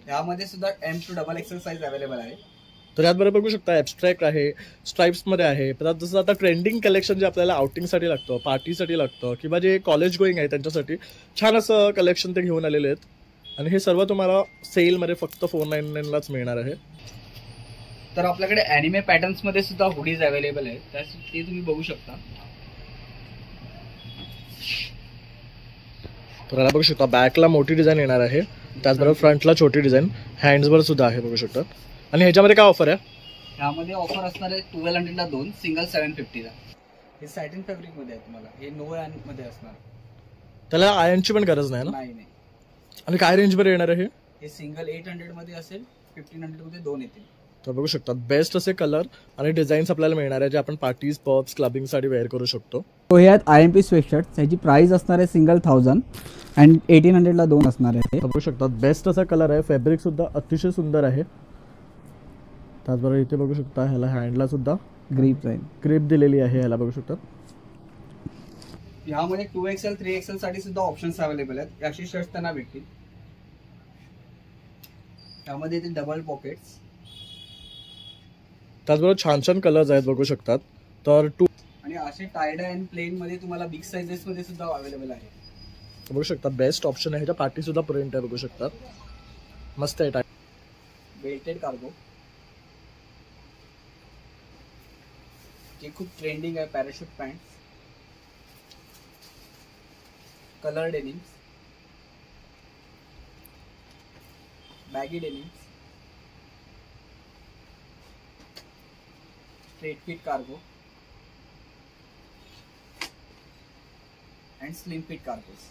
यामध्ये सुद्धा M2 XXL size available आहे। तर यात बरोबर बघू शकता ॲब्स्ट्रॅक्ट आहे, स्ट्राइप्समध्ये आहे। परत जसं आता ट्रेंडिंग कलेक्शन जे आपल्याला आउटिंगसाठी लागतं, पार्टीसाठी लागतं किंवा जे कॉलेज गोईंग आहे त्यांच्यासाठी छान असं कलेक्शन ते घेऊन आलेले आहेत आणि हे सर्व तुम्हाला सेलमध्ये फक्त 499लाच मिळणार आहे। तर आपल्याकडे ॲनिमे पॅटर्न्समध्ये सुद्धा हुडीज अवेलेबल आहेत, ते तुम्ही बघू शकता। तर याला बघू शकता बॅकला मोठी डिझाईन येणार आहे, त्याचबरोबर फ्रंटला छोटी डिझाईन, हँड्सवर सुद्धा आहे बघू शकता। आणि ह्याच्यामध्ये काय ऑफर आहे? ह्यामध्ये ऑफर असणार आहे 1200ला 2, सिंगल 750ला। हे सॅटिन फॅब्रिक मध्ये आहे, तुम्हाला हे नो आयर्न मध्ये असणार, त्याला आयर्नची पण गरज नाही ना? नाही। आणि काय रेंजमध्ये येणार आहे? हे सिंगल 800 मध्ये असेल, 1500 मध्ये 2 येतील। तर बघू शकता बेस्ट असे कलर आणि डिझाईन्स आपल्याला मिळणार आहे जे आपण पार्टीज, पब्स, क्लबिंगसाठी वेअर करू शकतो। तो हे आहेत IMP स्वेटशर्ट, त्याची प्राइस असणार आहे सिंगल 1000 अँड 1800ला 2 असणार आहे। बघू शकता बेस्ट असा कलर आहे, फॅब्रिक सुद्धा अतिशय सुंदर आहे। त्याचबरोबर इथे बघू शकता ह्याला हँडला सुद्धा ग्रिप दिलेली आहे, ह्याला बघू शकता। यामध्ये 2XL 3XL साठी सुद्धा ऑप्शन्स अवेलेबल आहेत, अशी शर्ट्स त्यांना भेटतील। त्यामध्ये इथे डबल पॉकेट्स, त्याचबरोबर छान छान कलर्स आहेत बघू शकतात। तर आणि असे टायड अँड प्लेन मध्ये तुम्हाला बिग साइजेस मध्ये सुद्धा अवेलेबल आहे। बघू शकता बेस्ट ऑप्शन आहे, ह्याच्या पार्टी सुद्धा प्रिंट आहे बघू शकता, मस्त आहे। बेल्टेड कार्गो जे खूप ट्रेंडिंग आहे, parachute pants, colour denims, baggy denims, straight fit cargo and slim fit cargos.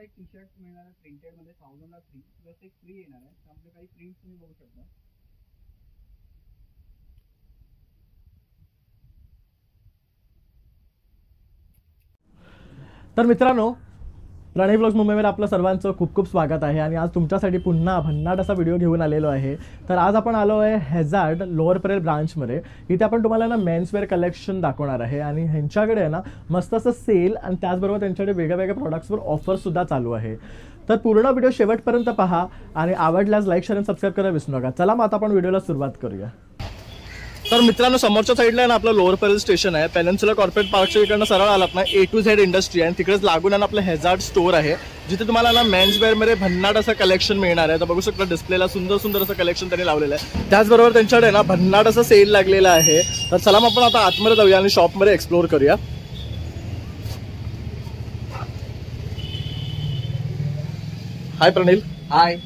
एक टी शर्ट मिळणार आहे प्रिंटेड मध्ये 1000ला 3 प्लस एक फ्री येणार आहे, त्यामध्ये काही प्रिंट तुम्ही बघू शकता। तर मित्रांनो, प्रणय ब्लॉग्स मुंबईमध्ये आपलं सर्वांचं खूप खूप स्वागत आहे आणि आज तुमच्यासाठी पुन्हा भन्नाट असा व्हिडिओ घेऊन आलेलो आहे। तर आज आपण आलो आहे हेझार्ड लोअर परेल ब्रांचमध्ये। इथे आपण तुम्हाला ना मेन्सवेअर कलेक्शन दाखवणार आहे आणि ह्यांच्याकडे ना मस्त असं सेल आणि त्याचबरोबर त्यांच्याकडे वेगळ्या वेगळ्या प्रॉडक्ट्सवर ऑफरसुद्धा चालू आहे। तर पूर्ण व्हिडिओ शेवटपर्यंत पहा आणि आवडल्यास लाईक, शेअर आणि सबस्क्राईब करायला विसरू नका। चला मग आता आपण व्हिडिओला सुरुवात करूया। तर मित्रांनो, समोरच्या साईडला ना आपलं लोअर परेल स्टेशन आहे, पेनिन्सुला कॉर्पोरेट पार्कच्या इकडनं सरळ आलात ना A to Z इंडस्ट्री आहे, तिकडेच लागून आहे आपलं हेझार्ड स्टोअर आहे, जिथे तुम्हाला ना मेन्सवेअरमध्ये भन्नाट असं कलेक्शन मिळणार आहे। तर बघू शकता डिस्प्लेला सुंदर सुंदर असं कलेक्शन त्यांनी लावलेलं आहे, त्याचबरोबर त्यांच्याकडे ना भन्नाट असं सेल लागलेला आहे। तर चला मग आपण आता आतमध्ये जाऊया आणि शॉपमध्ये एक्सप्लोर करूया। हाय प्रणील। हाय।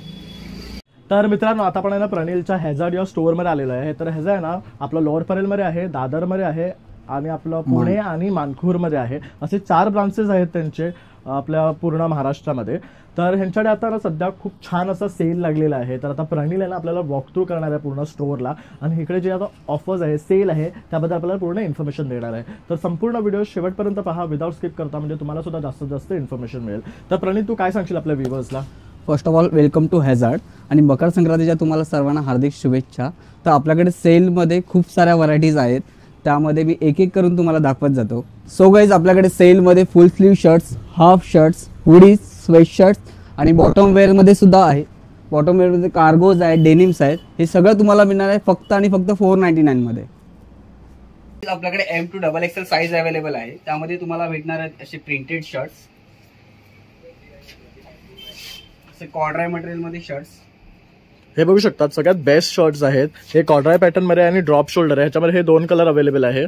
तर मित्रांनो, आता आपण आहे ना प्रणीलच्या हेझार्ड या स्टोअरमध्ये आलेलो आहे। तर ह्याचं आहे ना आपलं लोअर परेलमध्ये आहे, दादरमध्ये आहे आणि आपलं पुणे आणि मानखुरमध्ये आहे, असे 4 ब्रांचेस आहेत त्यांचे आपल्या पूर्ण महाराष्ट्रामध्ये। तर ह्यांच्याकडे आता ना सध्या खूप छान असा सेल लागलेला आहे। तर आता प्रणील आहे ना आपल्याला वॉक थ्रू करणार आहे पूर्ण स्टोअरला आणि इकडे जे आता ऑफर्स आहे, सेल आहे, त्याबद्दल आपल्याला पूर्ण इन्फॉर्मेशन देणार आहे। तर संपूर्ण व्हिडिओ शेवटपर्यंत पहा विदाउट स्किप करता, म्हणजे तुम्हाला सुद्धा जास्तीत जास्त इन्फॉर्मेशन मिळेल। तर प्रणील, तू काय सांगशील आपल्या व्ह्यूअर्सला? First of all welcome to hazard आणि मकर संक्रांतीच्या तुम्हाला सर्वांना हार्दिक शुभेच्छा। तर आपल्याकडे सेलमध्ये खूप साऱ्या व्हरायटीज आहेत, त्यामध्ये मी एक एक करून तुम्हाला दाखवत जातो। सो गाईज, आपल्याकडे सेलमध्ये full sleeve shirts, half shirts, hoodies, sweatshirts आणि बॉटम वेअरमध्ये सुद्धा आहे। बॉटम वेअरमध्ये कार्गोज आहेत, डेनिम्स आहेत, हे सगळं तुम्हाला मिळणार आहे फक्त आणि फक्त 499 मध्ये। आपल्याकडे M2 XXL साईज अवेलेबल आहे, त्यामध्ये तुम्हाला भेटणार आहेत असे प्रिंटेड शर्ट्स, कॉर्ड्राय मटेरियल मध्ये शर्ट्स। हे बघू शकतात सगळ्यात बेस्ट शर्ट्स आहेत, हे कॉर्ड्राय पॅटर्न मध्ये आणि ड्रॉप शोल्डर आहे, ह्याच्यामध्ये हे 2 कलर अवेलेबल आहे।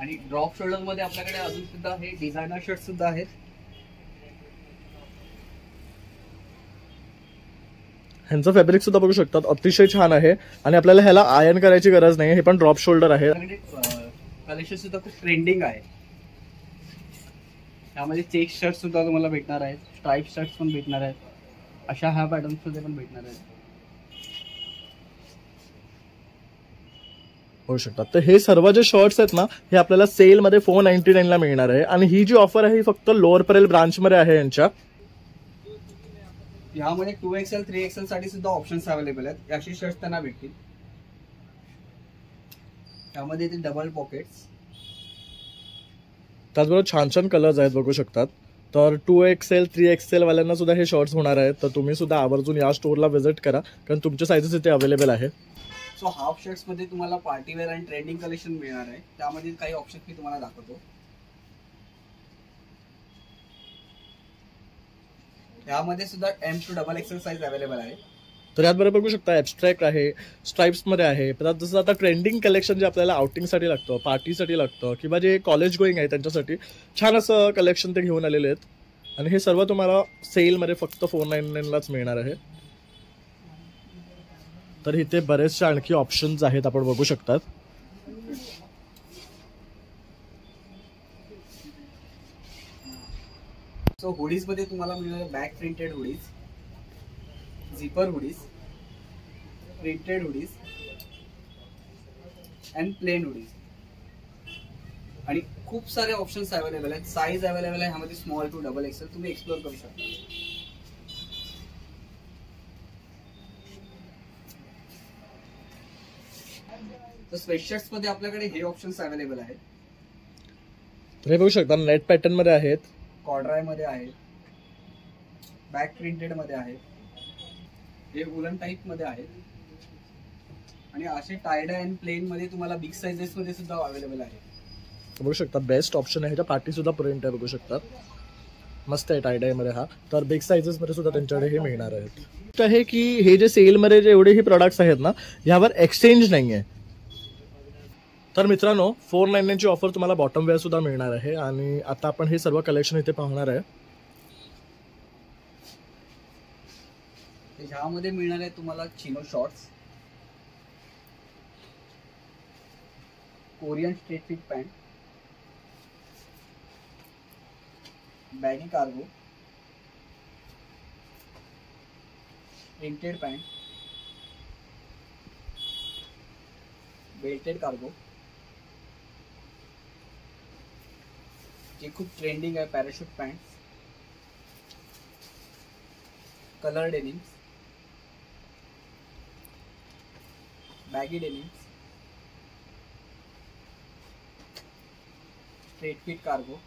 आणि ड्रॉप शोल्डर मध्ये आपल्याकडे अजून सुद्धा हे डिझायनर शर्ट सुद्धा आहेत। ह्यांचं फॅब्रिक सुद्धा बघू शकतात अतिशय छान आहे आणि आपल्याला ह्याला आयर्न करायची गरज नाही, हे पण ड्रॉप शोल्डर आहे। कलेक्शन सुद्धा खूप ट्रेंडिंग आहे, त्यामध्ये चेक शर्ट सुद्धा तुम्हाला भेटणार आहेत, स्ट्राइप शर्ट्स पण भेटणार आहेत, अशा ह्या पॅटर्न सुद्धा पण भेटणार आहेत। होऊ शकतात। तर हे सर्व जे शर्ट्स आहेत ना, हे आपल्याला सेलमध्ये 499ला मिळणार आहे आणि ही जी ऑफर आहे ही फक्त लोअर परेल ब्रांचमध्ये आहे यांच्या। यामध्ये 2XL 3XL साठी सुद्धा ऑप्शन्स अवेलेबल आहेत, अशी शर्ट्स त्यांना भेटतील। त्यामध्ये इथे डबल पॉकेट्स, त्याचबरोबर छान छान कलर्स आहेत बघू शकतात। तर 2XL 3XL वाल्यांना सुद्धा हे शॉर्ट्स होणार आहेत. तर तुम्ही सुद्धा आवर्जून या स्टोअरला व्हिजिट करा, कारण तुमचे साईजेस इथे अवेलेबल आहे. सो हाफ शर्ट्स मध्ये तुम्हाला पार्टीवेअर आणि ट्रेंडिंग कलेक्शन मिळणार आहे. त्यामध्ये काही ऑप्शन मी तुम्हाला दाखवतो. यामध्ये सुद्धा M to XXL size available आहे. तर यात बरोबर बघू शकता ॲब्स्ट्रॅक्ट आहे, स्ट्राईप्समध्ये आहे. तर जसं आता ट्रेंडिंग कलेक्शन जे आपल्याला आउटिंगसाठी लागतं, पार्टीसाठी लागतं, किंवा जे कॉलेज गोईंग आहे त्यांच्यासाठी छान असं कलेक्शन ते घेऊन आलेले आहेत. आणि हे सर्व तुम्हाला सेलमध्ये फक्त 499लाच मिळणार आहे. तर इथे बरेचसे आणखी ऑप्शन्स आहेत, आपण बघू शकतात. सो हुडीज मध्ये तुम्हाला मिळणार back printed hoodies, zipper hoodies, printed hoodies and plain hoodies. आणि खूप सारे ऑप्शन्स अवेलेबल आहेत. साईज अवेलेबल आहे ह्यामध्ये स्मॉल टू XXL. तुम्ही एक्सप्लोर करू शकता. तर स्वेटशर्ट्स मध्ये आपल्याकडे हे ऑप्शन्स अवेलेबल आहेत. तर हे बघू शकता नेट पॅटर्न मध्ये आहेत, कॉर्ड्राय मध्ये आहेत, बॅक प्रिंटेड मध्ये आहेत, हे वुलन टाईप मध्ये आहेत, आणि असे टायड अँड प्लेन मध्ये तुम्हाला बिग साइजेस मध्ये सुद्धा अवेलेबल आहे. बघू शकता बेस्ट ऑप्शन आहे. ह्याच्या पार्टी सुद्धा प्रिंट आहे, बघू शकतात. मस्त आहे टायडाय मध्ये हा. तर बिग साइजेस मध्ये सुद्धा त्यांच्याकडे हे मिळणार आहेत. आहे की हे जे सेल मध्ये जे एवढे ही प्रोडक्ट्स आहेत ना, यावर एक्सचेंज नाही आहे. तर मित्रांनो 499 ची ऑफर तुम्हाला बॉटम वेअर सुद्धा मिळणार आहे. आणि आता आपण हे सर्व कलेक्शन इथे पाहणार आहे. ह्यामध्ये मिळणार आहे तुम्हाला chino shorts, Korean straight fit pant, baggy cargo, printed pant, belted cargo, जे खूप ट्रेंडिंग आहे, parachute pant, colour denims, baggy denims, straight fit cargo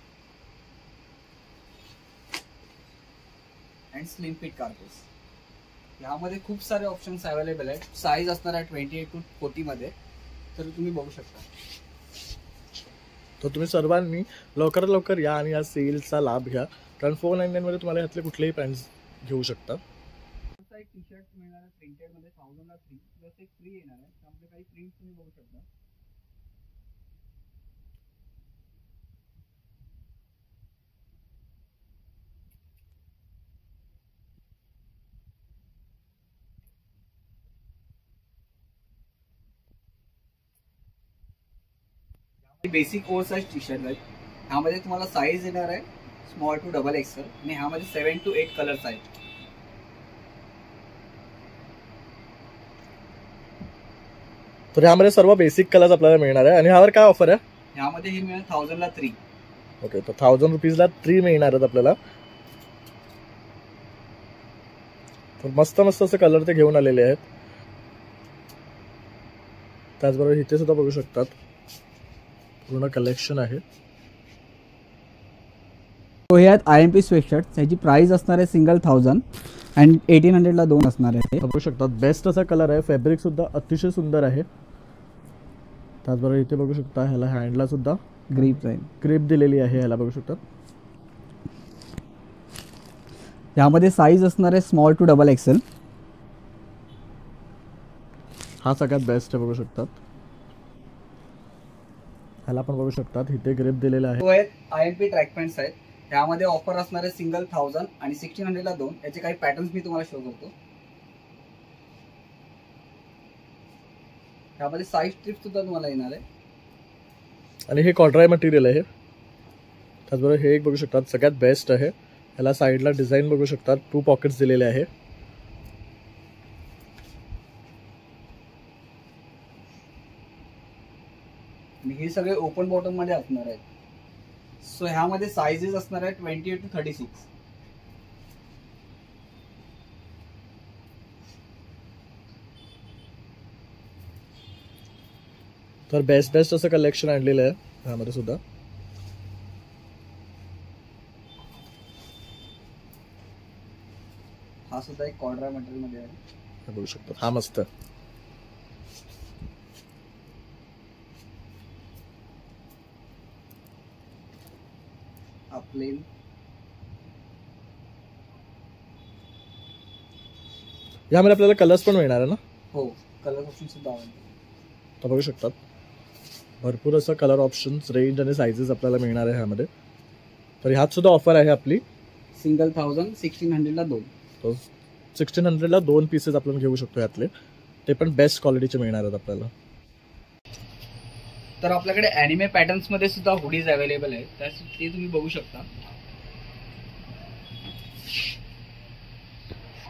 and slim fit cargos. यामध्ये खूप सारे ऑप्शन्स अवेलेबल आहेत. साईज असणार आहे 28 to 40 मध्ये. तर तुम्ही बघू शकता. तर तुम्ही सर्वांनी लवकरात लवकर या आणि या सेलचा लाभ घ्या, कारण 499 मध्ये तुम्हाला यातले कुठलेही पॅन्ट्स घेऊ शकता. एक टी शर्ट मिळणार आहे प्रिंटेड मध्ये 1000ला 3 प्लस एक फ्री येणार आहे. त्यामध्ये काही प्रिंट्स तुम्ही बघू शकता. Basic over size T shirt आहेत. ह्यामध्ये तुम्हाला साईज येणार आहे स्मॉल टू XXL आणि ह्यामध्ये 7 to 8 कलर्स आहेत. तर ह्यामध्ये सर्व बेसिक कलर्स आपल्याला मिळणार आहे. आणि ह्यावर काय ऑफर आहे? ह्यामध्ये हे मिळेल 1000ला 3. ओके, तर 1000 रुपीजला 3 मिळणार आहेत आपल्याला. तर मस्त मस्त असे कलर ते घेऊन आलेले आहेत. त्याचबरोबर इथे सुद्धा बघू शकतात पूर्ण कलेक्शन आहे. तो हे आहेत IMP स्वेटशर्ट. त्याची प्राइस असणार आहे सिंगल 1000 अँड 1800ला 2 असणार आहे. बघू शकतात बेस्ट असा कलर आहे. फॅब्रिक सुद्धा अतिशय सुंदर आहे. त्याचबरोबर इथे बघू शकता ह्याला हँडला सुद्धा ग्रिप दिलेली आहे. ह्याला बघू शकतात. यामध्ये साईज असणार आहे स्मॉल टू XXL. हा सगळ्यात बेस्ट आहे, बघू शकतात. ह्याला पण बघू शकतात इथे ग्रिप दिलेला आहे. तो आहेत IMP ट्रॅक पॅन्ट्स आहेत. ह्यामध्ये ऑफर असणार आहे सिंगल 1000 आणि 1600ला 2. याचे काही पॅटर्न्स मी तुम्हाला शो करतो. ह्यामध्ये साईज स्ट्रिप सुद्धा तुम्हाला येणार आहे. आणि हे कॉर्ड्राय मटेरियल आहे. त्याचबरोबर हे एक बघू शकतात सगळ्यात बेस्ट आहे. ह्याला साईडला डिझाईन बघू शकतात, 2 पॉकेट्स दिलेले आहे. आणि हे सगळे ओपन बॉटम मध्ये असणार आहेत. सो ह्यामध्ये साइजेस असणार आहेत 28 to 36. तर बेस्ट असं कलेक्शन आणलेलं आहे ह्यामध्ये सुद्धा. हा सुद्धा एक कॉर्ड्रा मटेरियल मध्ये आहे. हे बघू शकता, हा मस्त आहे. हा प्लेन. यामध्ये आपल्याला कलर्स पण मिळणार आहे ना? हो, कलर ऑप्शन सुद्धा आहे. तर बघू शकतात भरपूर असं कलर ऑप्शन्स, रेंज आणि सायझेस आपल्याला मिळणार आहे ह्यामध्ये. तर ह्यात सुद्धा ऑफर आहे आपली. सिंगल 1600ला 2. तो 1600ला 2 पीसेस आपण घेऊ शकतो यातले. ते पण बेस्ट क्वालिटीचे मिळणार आहेत आपल्याला. तर आपल्याकडे अॅनिमे पॅटर्न्स मध्ये सुद्धा हुडीज अवेलेबल आहेत, ते तुम्ही बघू शकता.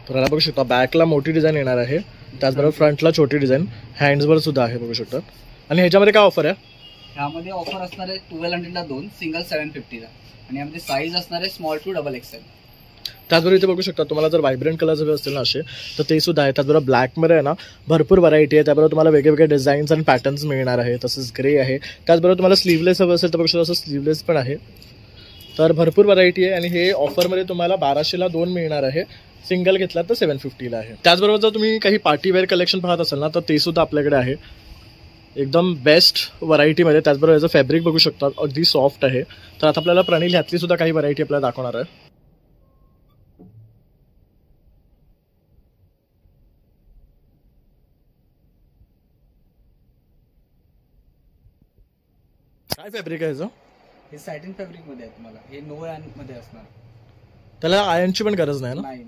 तर याला बघू शकता बॅकला मोठी डिझाईन येणार आहे, त्याचबरोबर फ्रंटला छोटी डिझाईन, हँड्सवर सुद्धा आहे बघू शकतात. आणि ह्याच्यामध्ये काय ऑफर आहे? ह्यामध्ये ऑफर असणार आहे 1200ला 2, सिंगल 750ला. आणि यामध्ये साईज असणार आहे स्मॉल टू डबल एक्सेल. त्याचबरोबर इथे बघू शकता तुम्हाला जर व्हायब्रंट कलर्स हवे असतील ना असे, तर ते सुद्धा आहे. त्याचबरोबर ब्लॅकमध्ये आहे ना भरपूर व्हरायटी आहे. त्याबरोबर तुम्हाला वेगवेगळे डिझाईन्स आणि पॅटर्न्स मिळणार आहे. तसंच ग्रे आहे. त्याचबरोबर तुम्हाला स्लीवलेस हवं असेल तर बघू शकता असं स्लीवलेस पण आहे. तर भरपूर व्हरायटी आहे आणि हे ऑफरमध्ये तुम्हाला 1200ला 2 मिळणार आहे. सिंगल घेतला तर 750ला आहे. त्याचबरोबर जर तुम्ही काही पार्टीवेअर कलेक्शन पाहत असाल ना, तर ते सुद्धा आपल्याकडे आहे एकदम बेस्ट व्हरायटीमध्ये. त्याचबरोबर याचं फॅब्रिक बघू शकता अगदी सॉफ्ट आहे. तर आता आपल्याला प्रणील ह्यातली सुद्धा काही व्हरायटी आपल्याला दाखवणार आहे. काय फॅब्रिक आहे ह्याचं? हे सॅटिन फॅब्रिक मध्ये आहे. तुम्हाला हे नो अँड मध्ये असणार. त्याला आयर्नची पण गरज नाही ना? नाही.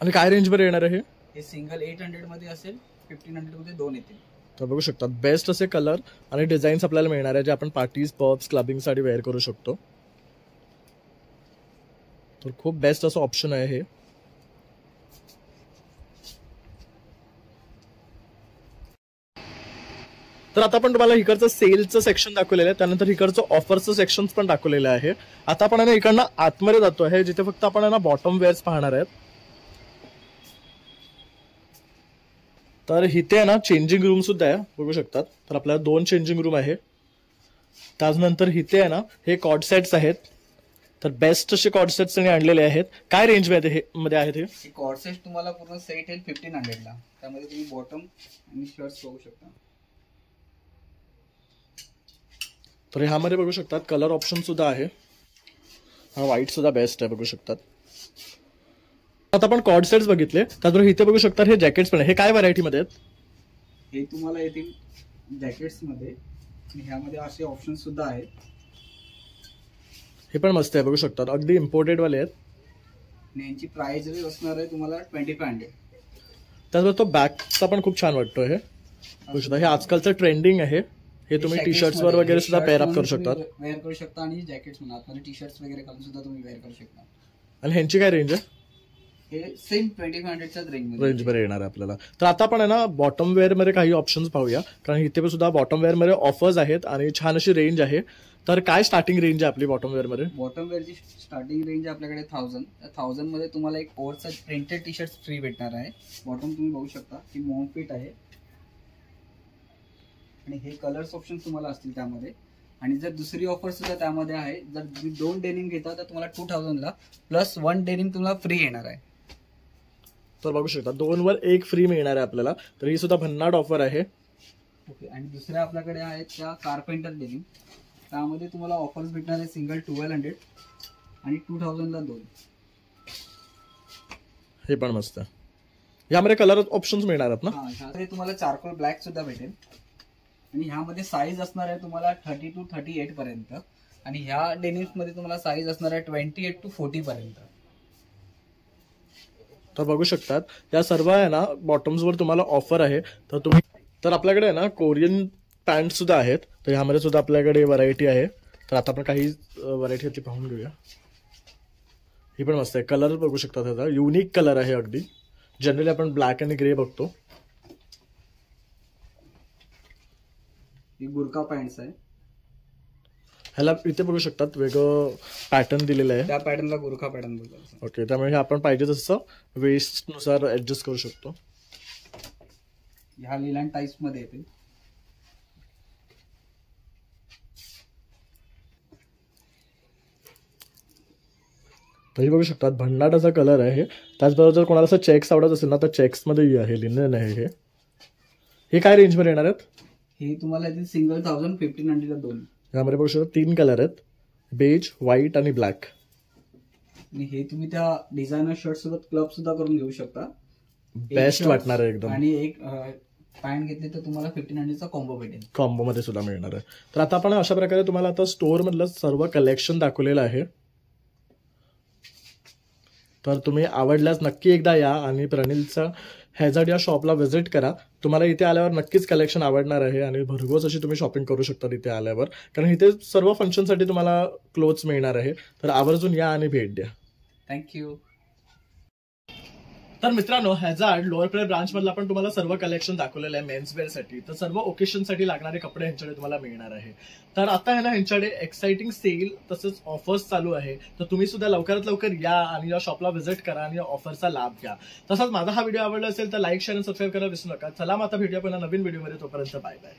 आणि काय रेंजमध्ये येणार आहे हे सिंगल 800 मध्ये असेल, 1500 मध्ये 2 येतील. तर बघू शकता बेस्ट असे कलर आणि डिझाईन्स आपल्याला मिळणार आहे, जे आपण पार्टीज, पब्स, क्लबिंगसाठी वेअर करू शकतो. तर खूप बेस्ट असं ऑप्शन आहे हे. तर आता आपण तुम्हाला इकडचं सेलचं सेक्शन दाखवलेलं आहे, त्यानंतर इकडचं ऑफरचं सेक्शन पण दाखवलेलं आहे. आता आपण आहे ना इकडनं आतमध्ये जातो आहे, जिथे फक्त आपण आहे ना बॉटम वेअर्स पाहणार आहेत. तर इथे आहे ना चेंजिंग रूम सुद्धा आहे बघू शकतात. तर आपल्याला 2 चेंजिंग रूम आहे. त्यानंतर इथे आहे ना हे कॉर्ड सेट्स आहेत. तर बेस्ट असे कॉर्ड सेट्स त्यांनी आणलेले आहेत. काय रेंज मध्ये आहेत हे? कॉर्ड सेट तुम्हाला पूर्ण सेट येईल 1500ला. त्यामध्ये तुम्ही बॉटम आणि शर्ट्स बघू शकता. तर ह्यामध्ये बघू शकतात कलर ऑप्शन सुद्धा आहे. हा व्हाईट सुद्धा बेस्ट आहे बघू शकतात. आता आपण कॉर्ड सेट्स बघितले, त्याचबरोबर इथे बघू शकतात हे जॅकेट्स पण आहे. हे काय व्हरायटीमध्ये आहेत? हे तुम्हाला येतील जॅकेट्स मध्ये आणि ह्यामध्ये असे ऑप्शन सुद्धा आहेत. हे पण मस्त आहे बघू शकतात, अगदी इम्पोर्टेड वाले आहेत. आणि यांची प्राइस रेंज असणार आहे तुम्हाला 2500. त्याचबरोबर तो बॅगचा पण खूप छान वाटतो हे बघू शकता. हे आजकालचं ट्रेंडिंग आहे. हे तुम्ही टी शर्ट्स वर वगैरे सुद्धा पेअर अप करू शकता. वेअर करू शकता आणि जॅकेट्स म्हणा आतमध्ये टी शर्ट्स वगैरे घालून सुद्धा तुम्ही वेअर करू शकता. आणि ह्यांची काय रेंज आहे? हे सेम 2500च्या रेंजमध्ये येणार आहे आपल्याला. तर आता आपण आहे ना बॉटम वेअर मध्ये काही ऑप्शन्स पाहूया, कारण इथे सुद्धा बॉटम वेअर मध्ये ऑफर्स आहेत आणि छान अशी रेंज आहे. तर काय स्टार्टिंग रेंज आहे आपली बॉटम वेअर मध्ये? बॉटम वेअरची स्टार्टिंग रेंज आपल्याकडे 1000. त्या 1000 मध्ये तुम्हाला एक oversize printed T shirt free भेटणार आहे. बॉटम तुम्ही बघू शकता की मॉम फिट आहे आणि हे कलर्स ऑप्शन तुम्हाला असतील त्यामध्ये. आणि जर दुसरी ऑफर सुद्धा त्यामध्ये आहे, जर तुम्ही 2 डेनिम घेता तर तुम्हाला 2000ला प्लस 1 डेनिम तुम्हाला फ्री येणार आहे. तर बघू शकता 2 वर 1 फ्री मिळणार आहे आपल्याला. तर ही सुद्धा भन्नाट ऑफर आहे. ओके. आणि दुसऱ्या आपल्याकडे आहेत त्या कारपेंटर डेनिम. त्यामध्ये तुम्हाला ऑफर्स भेटणार आहे सिंगल 1200 आणि 2000ला 2. हे पण मस्त आहे. यामध्ये कलर ऑप्शन्स मिळणार आहेत ना? हा, ह्यामध्ये तुम्हाला चारकोल ब्लॅक सुद्धा भेटेल. आणि ह्यामध्ये साईज असणार आहे तुम्हाला 30 to 38 पर्यंत. आणि ह्या डेनिम्स मध्ये तुम्हाला साईज असणार आहे 28 to 40 पर्यंत. तर बघू शकतात या सर्व आहे ना बॉटम्स वर तुम्हाला ऑफर आहे. तर तुम्ही तर आपल्याकडे आहे ना कोरियन पॅन्ट सुद्धा आहेत. तर ह्यामध्ये सुद्धा आपल्याकडे व्हरायटी आहे. तर आता आपण काही व्हरायटी ती पाहून घेऊया. ही पण मस्त आहे. कलर बघू शकता त्याचा युनिक कलर आहे अगदी. जनरली आपण ब्लॅक आणि ग्रे बघतो. ही बुरका पॅन्ट्स आहे. ह्याला इथे बघू शकतात वेगळं पॅटर्न दिलेलं आहे. त्या पॅटर्नला गुरखा पॅटर्न बोलतात. ओके. त्यामुळे आपण पाहिजे तसं वेस्ट नुसार ऍडजस्ट करू शकतो. ह्या लिलान टाईप्स मध्ये येते. तुम्ही बघू शकता भन्नाट असा कलर आहे. त्याचबरोबर जर कोणाला असं चेक्स आवडत असेल ना तर चेक्समध्ये आहे, लिनन आहे हे काय रेंजमध्ये येणार आहेत? हे तुम्हाला येतील सिंगल 1500 ला 2. यामध्ये बघू शकता 3 कलर आहेत, बेज, व्हाईट आणि ब्लॅक. आणि हे तुम्ही त्या डिझायनर शर्ट सोबत क्लब सुद्धा करून घेऊ शकता. बेस्ट वाटणार आहे एकदम. आणि एक पॅन्ट घेतली तर तुम्हाला 1500चा कॉम्बो भेटेल, कॉम्बो मध्ये सुद्धा मिळणार आहे. तर आता आपण अशा प्रकारे तुम्हाला आता स्टोअर मधलं सर्व कलेक्शन दाखवलेलं आहे. तर तुम्ही आवडल्यास नक्की एकदा या आणि प्रणीलचा हॅझार्ड या शॉपला व्हिजिट करा. तुम्हाला इथे आल्यावर नक्कीच कलेक्शन आवडणार आहे आणि भरघोस अशी तुम्ही शॉपिंग करू शकता इथे आल्यावर, कारण इथे सर्व फंक्शनसाठी तुम्हाला क्लोथ्स मिळणार आहे. तर आवर्जून या आणि भेट द्या. थँक्यू. तर मित्रांनो, हॅझार्ड लोअर प्रेयर ब्रांच मधला आपण तुम्हाला सर्व कलेक्शन दाखवलेलं आहे मेन्स वेअर साठी. तर सर्व ओकेशनसाठी लागणारे कपडे ह्यांच्याकडे तुम्हाला मिळणार आहे. तर आता आहे ना ह्यांच्याकडे एक्साइटिंग सेल तसंच ऑफर्स चालू आहे. तर तुम्ही सुद्धा लवकरात लवकर या आणि या शॉपला व्हिजिट करा आणि या ऑफरचा लाभ घ्या. तसंच माझा हा व्हिडिओ आवडला असेल तर लाईक, शेअर आणि सबस्क्राईब करायला विसरू नका. चला मग आता भेटूया पुन्हा नवीन व्हिडिओमध्ये. तोपर्यंत बाय बाय.